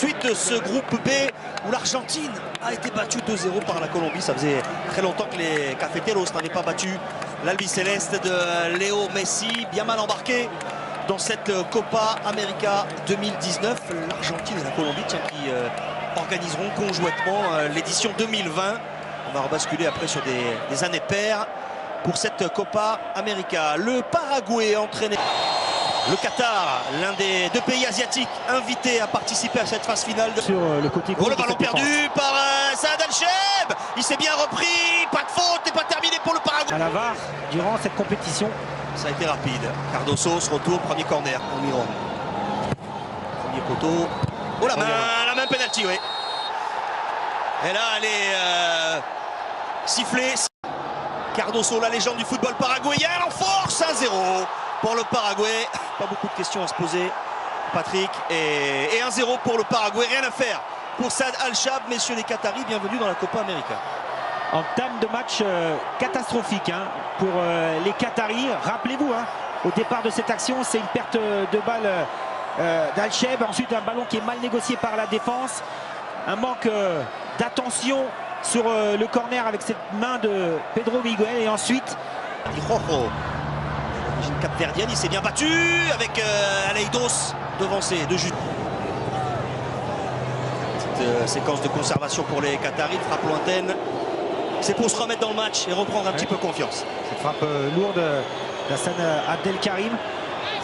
suite de ce groupe B où l'Argentine a été battue 2-0 par la Colombie. Ça faisait très longtemps que les Cafeteros n'avaient pas battu l'Albiceleste de Léo Messi, bien mal embarqué dans cette Copa América 2019. L'Argentine et la Colombie qui organiseront conjointement l'édition 2020. On va rebasculer après sur des années paires pour cette Copa América. Le Paraguay entraîné. Le Qatar, l'un des deux pays asiatiques invités à participer à cette phase finale. Sur le côté le ballon perdu par Saad Al-Cheb. Il s'est bien repris. Pas de faute et pas terminé pour le Paraguay. À la VAR durant cette compétition. Ça a été rapide. Cardoso se retourne, premier corner. Almiron. Premier poteau. Oh la main penalty, oui. Et là, elle est sifflée. Cardoso, la légende du football paraguayen, en force 1-0 pour le Paraguay. Pas beaucoup de questions à se poser, Patrick. Et 1-0 pour le Paraguay, rien à faire pour Saad Al-Cheb. Messieurs les Qataris, bienvenue dans la Copa América. Entame de match catastrophique pour les Qataris. Rappelez-vous, au départ de cette action, c'est une perte de balle d'Al-Cheb. Ensuite, un ballon qui est mal négocié par la défense. Un manque d'attention sur le corner avec cette main de Pedro Miguel. Et ensuite, l'origine capverdienne, il s'est bien battu avec Aleidos devancé de Jude. Petite séquence de conservation pour les Qataris, frappe lointaine. C'est pour se remettre dans le match et reprendre un petit peu confiance. Cette frappe lourde d'Hassan Abdelkarim.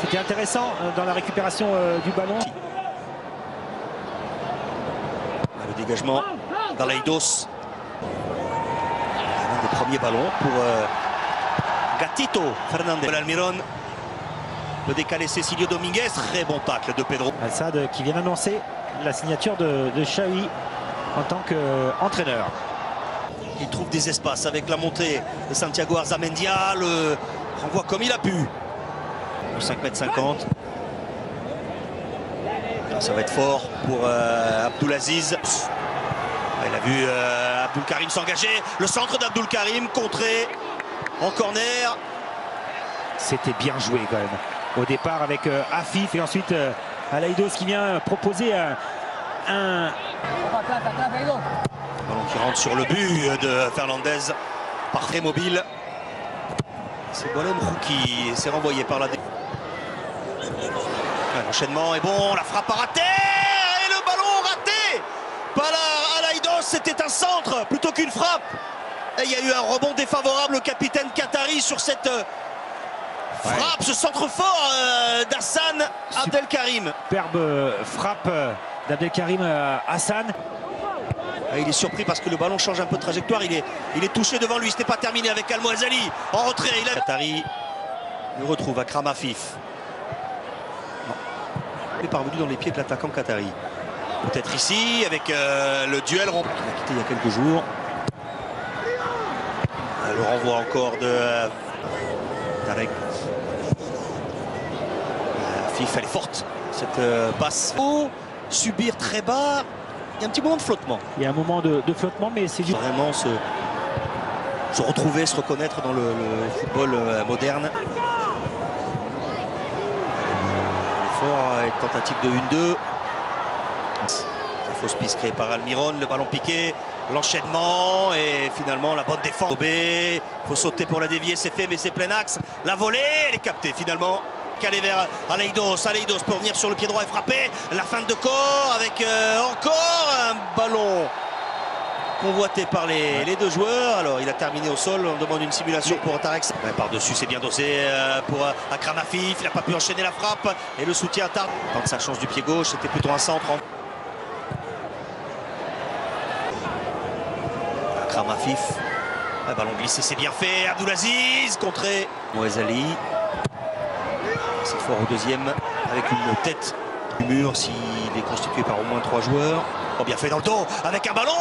C'était intéressant dans la récupération du ballon. Le dégagement d'Aleidos. L'un des premiers ballons pour Gatito Fernandez. Almiron. Le décalé Cecilio Dominguez. Très bon tacle de Pedro. Al-Sadd qui vient d'annoncer la signature de Xavi en tant qu'entraîneur. Il trouve des espaces avec la montée de Santiago Arzamendia. Le renvoie comme il a pu. 5,50 m. Ça va être fort pour Abdulaziz. Il a vu Abdul Karim s'engager. Le centre d'Abdul Karim contré en corner. C'était bien joué quand même. Au départ avec Afif et ensuite Aleidos qui vient proposer un ballon qui rentre sur le but de Fernandez. Parfait mobile. C'est Bolem qui s'est renvoyé par la... L'enchaînement est bon, la frappe a raté et le ballon raté par Aleidos. C'était un centre plutôt qu'une frappe. Et il y a eu un rebond défavorable au capitaine qatari sur cette frappe, ce centre fort d'Hassan Abdelkarim. Superbe frappe d'Abdelkarim Hassan. Il est surpris parce que le ballon change un peu de trajectoire. Il est touché devant lui. Ce n'est pas terminé avec Al-Mouazali. En retrait, Qatari le retrouve Akram Afif. Il est parvenu dans les pieds de l'attaquant qatari. Peut-être ici avec le duel qu'il a quitté il y a quelques jours. Le renvoi encore de Tarek. Afif, elle est forte cette passe. Faut subir très bas. Il y a un petit moment de flottement. Il y a un moment de flottement, mais c'est juste... Vraiment se retrouver, se reconnaître dans le football moderne. L'effort est tentative de 1-2. Fausse piste créée par Almiron, le ballon piqué, l'enchaînement et finalement la bonne défense. Il faut sauter pour la dévier, c'est fait, mais c'est plein axe. La volée, elle est captée finalement. Calé vers Aleidos pour venir sur le pied droit et frapper. La feinte de corps avec encore un ballon convoité par les deux joueurs. Alors il a terminé au sol, on demande une simulation pour Tarek. Par-dessus, c'est bien dosé pour Akram Afif. Il n'a pas pu enchaîner la frappe et le soutien tarde. Quand sa chance du pied gauche, c'était plutôt un centre. Akram Afif. Un ballon glissé, c'est bien fait. Abdulaziz contré. Mouazali. Cette fois au deuxième avec une tête du mur s'il est constitué par au moins 3 joueurs. Oh, bien fait dans le dos avec un ballon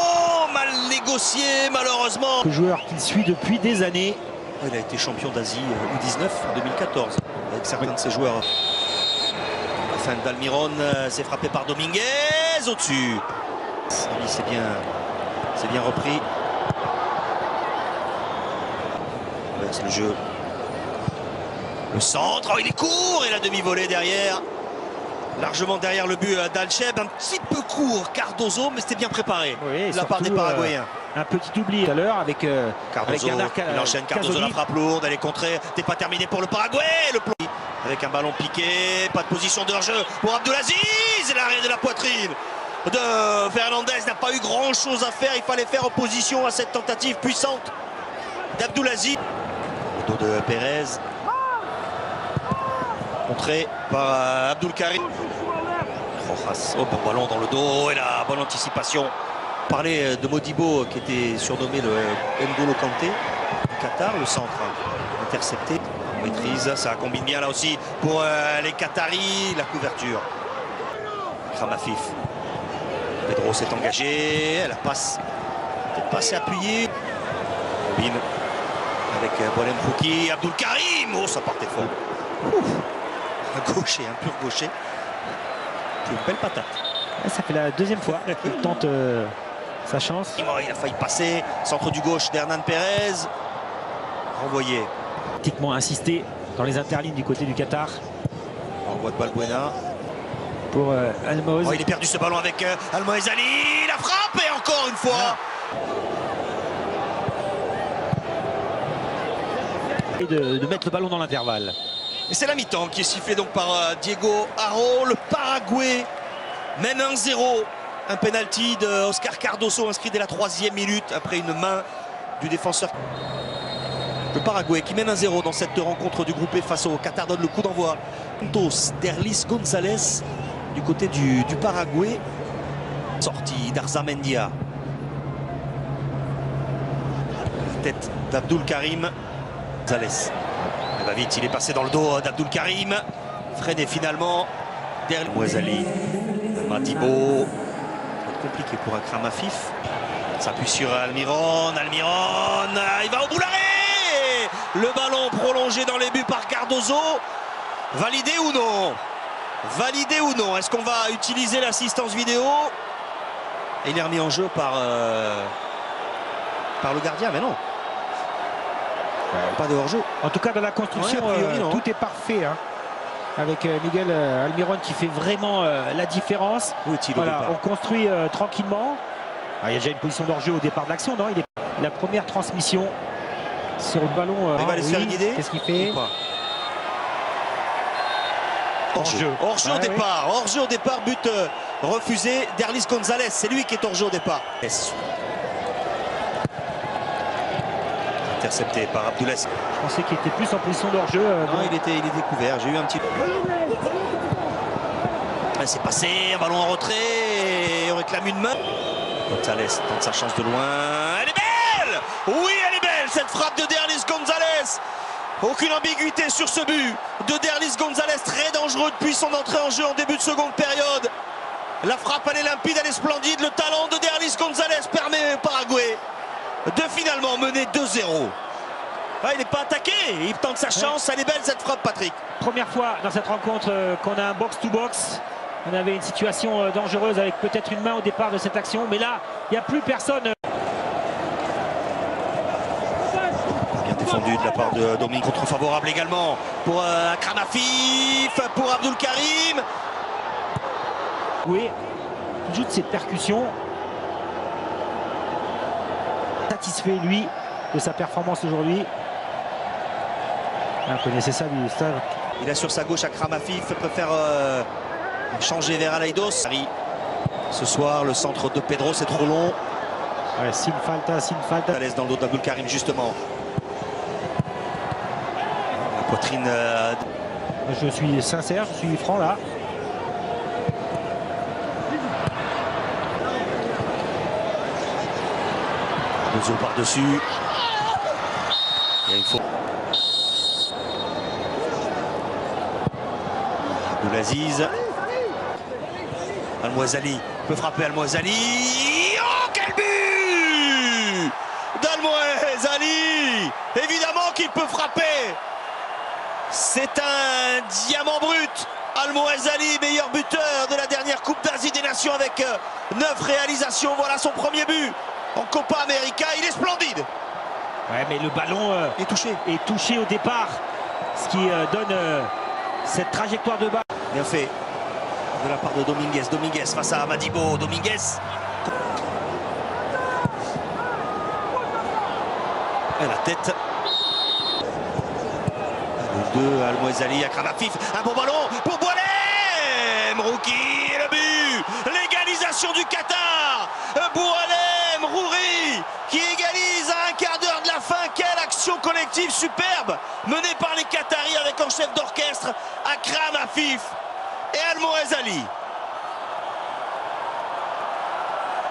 mal négocié malheureusement. Le joueur qu'il suit depuis des années. Il a été champion d'Asie U19 en 2014 avec certains de ses joueurs. La fin d'Almiron, c'est frappé par Dominguez au-dessus. C'est bien repris. C'est le jeu. Le centre, oh, il est court et la demi-volée derrière. Largement derrière le but d'Alcheb, un petit peu court Cardozo, mais c'était bien préparé oui, de la part des Paraguayens. Un petit oubli tout à l'heure avec Cardozo, Bernard il enchaîne Cardozo, la frappe lourde, elle est contrée, c'est pas terminé pour le Paraguay, le plomb avec un ballon piqué, pas de position de hors-jeu pour Abdulaziz, et l'arrêt de la poitrine de Fernandez n'a pas eu grand chose à faire, il fallait faire opposition à cette tentative puissante d'Abdulaziz. Au dos de Pérez, contré par Abdul Karim. Rojas, oh, bon ballon dans le dos et la bonne anticipation. On parlait de Modibo qui était surnommé le N'Golo Kanté du Qatar, le centre intercepté. On maîtrise, ça combine bien là aussi pour les Qataris, la couverture. Kramafif. Pedro s'est engagé, la passe, peut-être pas assez appuyée. Robin avec Bolem Fouki, Abdul Karim, oh ça partait fort. Ouf. Un gaucher, un pur gaucher. C'est une belle patate. Ça fait la deuxième fois qu'il tente sa chance. Il a failli passer, centre du gauche d'Hernan Pérez. Renvoyé. Pratiquement insisté dans les interlignes du côté du Qatar. Renvoi de Balbuena. Pour Almoez. Oh, il est perdu ce ballon avec Almoez Ali. La frappe et encore une fois. Et de mettre le ballon dans l'intervalle. Et c'est la mi-temps qui est sifflée donc par Diego Haro. Le Paraguay mène 1-0. Un penalty d'Oscar Cardozo inscrit dès la 3e minute après une main du défenseur. Le Paraguay qui mène 1-0 dans cette rencontre du groupe E face au Qatar donne le coup d'envoi. Derlis González du côté du Paraguay. Sortie d'Arzamendia. Tête d'Abdul Karim. González. Il va vite, il est passé dans le dos d'Abdul Karim. Freiné finalement. Derlis Mouazali. Madibo. Compliqué pour un Kramafif. S'appuie sur Almiron. Almiron. Il va au bout l'arrêt. Le ballon prolongé dans les buts par Cardozo. Validé ou non? Validé ou non? Est-ce qu'on va utiliser l'assistance vidéo? Et il est remis en jeu par le gardien, mais non. Pas de hors-jeu. En tout cas, dans la construction, ouais, priori, tout est parfait. Hein. Avec Miguel Almiron qui fait vraiment la différence. Voilà, on construit tranquillement. Ah, il y a déjà une position d'hors-jeu au départ de l'action, non? Il est la première transmission sur le ballon. Il va aller se faire guider. Qu'est-ce qu'il fait? Hors-jeu. Hors-jeu au départ. Oui. Hors-jeu au départ, but refusé. Derlis González, c'est lui qui est hors-jeu au départ. Intercepté par Abdoulaziz. Je pensais qu'il était plus en position d'hors-jeu. Non, il est découvert. J'ai eu un petit peu. C'est passé, un ballon en retrait. Et on réclame une main. González tente sa chance de loin. Elle est belle! Oui, elle est belle, cette frappe de Derlis González. Aucune ambiguïté sur ce but de Derlis González, très dangereux depuis son entrée en jeu en début de seconde période. La frappe, elle est limpide, elle est splendide. Le talent de Derlis González permet au Paraguay de finalement mener 2-0. Ah, il n'est pas attaqué, il tente sa chance. Elle est belle cette frappe, Patrick. Première fois dans cette rencontre qu'on a un box-to-box. On avait une situation dangereuse avec peut-être une main au départ de cette action, mais là, il n'y a plus personne. Bien défendu de la part de Dominique. Contre favorable également pour Kramafif, pour Abdul Karim. Oui, joue de cette percussion. Satisfait, lui, de sa performance aujourd'hui. Vous connaissez ça, lui. Il a sur sa gauche à Kramafif, peut faire changer vers Aleidos. Ce soir, le centre de Pedro, c'est trop long. Ouais, sin falta. À l'aise dans le dos d'Abdul Karim, justement. La poitrine. Je suis sincère, je suis franc là. Cardozo par-dessus. Il faut. Abdulaziz. Almoez Ali peut frapper Almoez Ali. Oh, quel but d'Almoez Ali! Évidemment qu'il peut frapper. C'est un diamant brut. Almoez Ali, meilleur buteur de la dernière Coupe d'Asie des Nations avec 9 réalisations. Voilà son premier but en Copa América. Il est splendide. Ouais, mais le ballon est touché au départ. Ce qui donne cette trajectoire de balle. Bien fait. de la part de Dominguez. Dominguez face à Madibo. Dominguez. Et la tête. Le 2, Al-Mouezali, Akram Afif. Un bon ballon pour Boualem. Rouki, le but. L'égalisation du Qatar. Boualem, Rouri qui égalise à un quart d'heure de la fin. Quelle action collective superbe menée par les Qataris avec en chef d'orchestre Akram Afif et Al-Mouezali.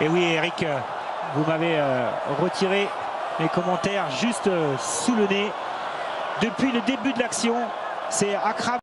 Et oui, Eric, vous m'avez retiré les commentaires juste sous le nez. Depuis le début de l'action, c'est Akram.